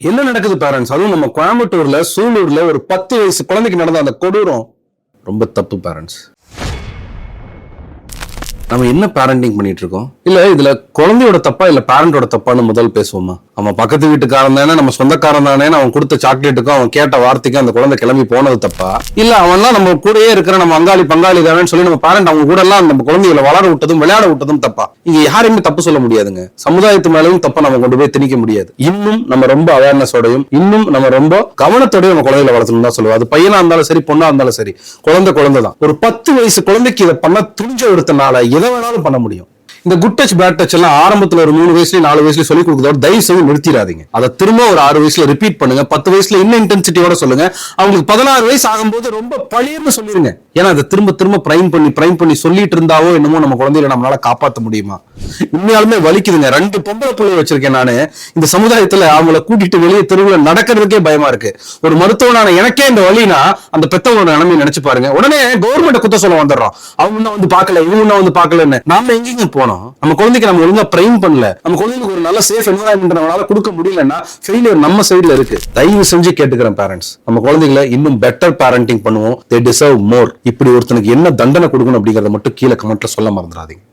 என்ன நடக்குது பேரண்ட்ஸ்? அதுவும் நம்ம கோயம்புத்தூர்ல சூலூர்ல ஒரு 10 வயசு குழந்தைக்கு நடந்த அந்த கொடூரம் ரொம்ப தப்பு பேரண்ட்ஸ். நம்ம என்ன பேரண்டிங் பண்ணிட்டு இருக்கோம்? இல்ல இதுல குழந்தையோட தப்பா இல்ல பேரண்டோட தப்பான்னு முதல் பேசுவோமா? அவன் பக்கத்து வீட்டுக்காரன் தானே, நம்ம சொந்தக்காரன் தானே, அவன் கொடுத்த சாக்லேட்டுக்கும் அவன் கேட்ட வார்த்தைக்கும் அந்த குழந்தை கிளம்பி போனது தப்பா? இல்ல அவன்லாம் நம்ம கூடயே இருக்கிற நம்ம அங்காளி பங்காளி தானேன்னு சொல்லி நம்ம பேரண்ட் அவங்க கூட எல்லாம் நம்ம குழந்தைகளை வளர விட்டதும் விளையாட விட்டதும் தப்பா? இங்க யாரையுமே தப்பு சொல்ல முடியாதுங்க. சமுதாயத்து மேலையும் தப்பா நம்ம கொண்டு போய் திணிக்க முடியாது. இன்னும் நம்ம ரொம்ப அவேர்னஸோடையும் இன்னும் நம்ம ரொம்ப கவனத்தோடய நம்ம குழந்தைகளை வளர்த்தணும் தான் சொல்லுவோம். அது பையனா இருந்தாலும் சரி, பொண்ணா இருந்தாலும் சரி, குழந்தை தான். ஒரு 10 வயசு குழந்தைக்கு இதை பண்ண துணிஞ்ச ஒருத்தனால எதை வேணாலும் பண்ண முடியும். இந்த குட் டச் பேட் டச் எல்லாம் ஆரம்பத்துல ஒரு 3 வயசுல 4 வயசுல சொல்லி கொடுக்கறதோட தயவு செய்து நிறுத்திடாதீங்க. அதை திரும்ப ஒரு 6 வயசுல ரிப்பீட் பண்ணுங்க. 10 வயசுல இன்னும் இன்டென்சிட்டியோட சொல்லுங்க. அவங்களுக்கு 16 வயசு ஆகும்போது ரொம்ப பழியர்னு சொல்லிருங்க. ஏன்னா அதை திரும்ப பிரைம் பண்ணி சொல்லிட்டு இருந்தாவோ என்னமோ நம்ம குழந்தைகளை நம்மளால காப்பாற்ற முடியுமா? உண்மையாலுமே வலிக்குதுங்க. 2 பொம்பளை பிள்ளை வச்சிருக்கேன் நானு. இந்த சமுதாயத்துல அவங்கள கூட்டிட்டு வெளியே தெருவுல நடக்கிறதுக்கே பயமா இருக்கு. ஒரு மருத்துவனான எனக்கே இந்த வலினா அந்த பெத்தவங்களோட நிலைமையை நினைச்சு பாருங்க. உடனே கவர்மெண்ட் குத்த சொல்ல வந்துடுறோம். அவங்க வந்து பாக்கல, இவங்க வந்து பாக்கலன்னு. நாம எங்கேயும் போனோம்? நம்ம குழந்தைக்கு நம்ம ஒழுங்கா பிரைம் பண்ணல. நம்ம குழந்தைக்கு ஒரு நல்ல சேஃப் என்வரான்மெண்ட் நம்மளால கொடுக்க முடியலன்னா ஃபெயிலியர் நம்ம சைடுல இருக்கு. தயவு செஞ்சு கேட்டுக்கிறேன் பேரண்ட்ஸ், நம்ம குழந்தைகளை இன்னும் பெட்டர் பேரண்டிங் பண்ணுவோம். they deserve more. இப்படி ஒருத்தனுக்கு என்ன தண்டனை கொடுக்கணும் அப்படிங்கறத மட்டும் கீழே கமெண்ட்ல சொல்ல மறந்துடாதீங்க.